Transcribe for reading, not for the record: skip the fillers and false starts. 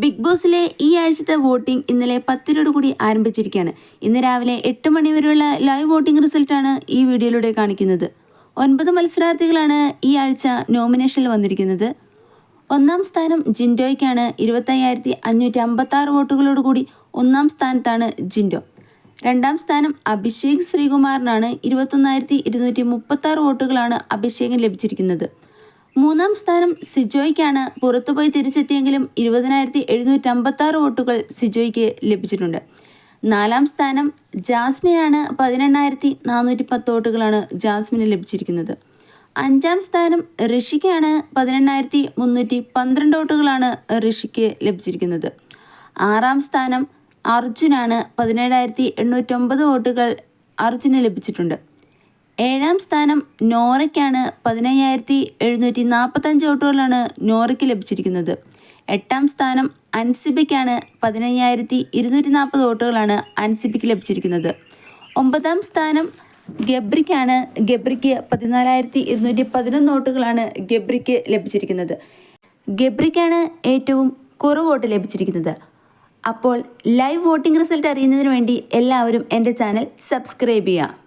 Big ബോസിലെ ഈ ആഴ്ചത്തെ voting ഇന്നലെ 10 കൂടി ആരംഭിച്ചിരിക്കുകയാണ്. ഇന്ന് രാവിലെ 8 മണി വരെയുള്ള ലൈവ് വോട്ടിംഗ് റിസൾട്ടാണ് ഈ വീഡിയോയിലൂടെ കാണിക്കുന്നത്. 9 മത്സരാർത്ഥികളാണ് ഈ ആഴ്ച നോമിനേഷനിൽ വന്നിരിക്കുന്നത്. ഒന്നാം സ്ഥാനം ജിൻഡോയ്ക്കാണ്. 25,556 വോട്ടുകളോടുകൂടി ഒന്നാം സ്ഥാനത്താണ് ജിൻഡോ. രണ്ടാം സ്ഥാനം അഭിഷേക് ശ്രീകുമാറിനാണ്. 21,236 വോട്ടുകളാണ് അഭിഷേകിന് ലഭിച്ചിരിക്കുന്നത്. മൂന്നാം സ്ഥാനം സിജോയ്ക്കാണ്. പുറത്തുപോയി തിരിച്ചെത്തിയെങ്കിലും 20,756 വോട്ടുകൾ സിജോയ്ക്ക് ലഭിച്ചിട്ടുണ്ട്. നാലാം സ്ഥാനം ജാസ്മിനാണ്. 18,410 വോട്ടുകളാണ് ജാസ്മിന് ലഭിച്ചിരിക്കുന്നത്. അഞ്ചാം സ്ഥാനം ഋഷിക്കാണ്. 18,312 വോട്ടുകളാണ് ഋഷിക്ക് ലഭിച്ചിരിക്കുന്നത്. ആറാം സ്ഥാനം അർജുനാണ്. 17,809 വോട്ടുകൾ അർജുന് ലഭിച്ചിട്ടുണ്ട്. ഏഴാം സ്ഥാനം നോറയ്ക്കാണ്. 15,745 വോട്ടുകളാണ് നോറയ്ക്ക് ലഭിച്ചിരിക്കുന്നത്. എട്ടാം സ്ഥാനം അൻസിബയ്ക്കാണ്. 15,240 വോട്ടുകളാണ് അൻസിബയ്ക്ക് ലഭിച്ചിരിക്കുന്നത്. ഒമ്പതാം സ്ഥാനം ഗബ്രിക്കാണ്. ഗബ്രിക്ക് 14,211 വോട്ടുകളാണ് ഗബ്രിക്ക് ലഭിച്ചിരിക്കുന്നത്. ഗബ്രിക്കാണ് ഏറ്റവും കുറവ് വോട്ട് ലഭിച്ചിരിക്കുന്നത്. അപ്പോൾ ലൈവ് വോട്ടിംഗ് റിസൾട്ട് അറിയുന്നതിന് വേണ്ടി എല്ലാവരും എൻ്റെ ചാനൽ സബ്സ്ക്രൈബ് ചെയ്യുക.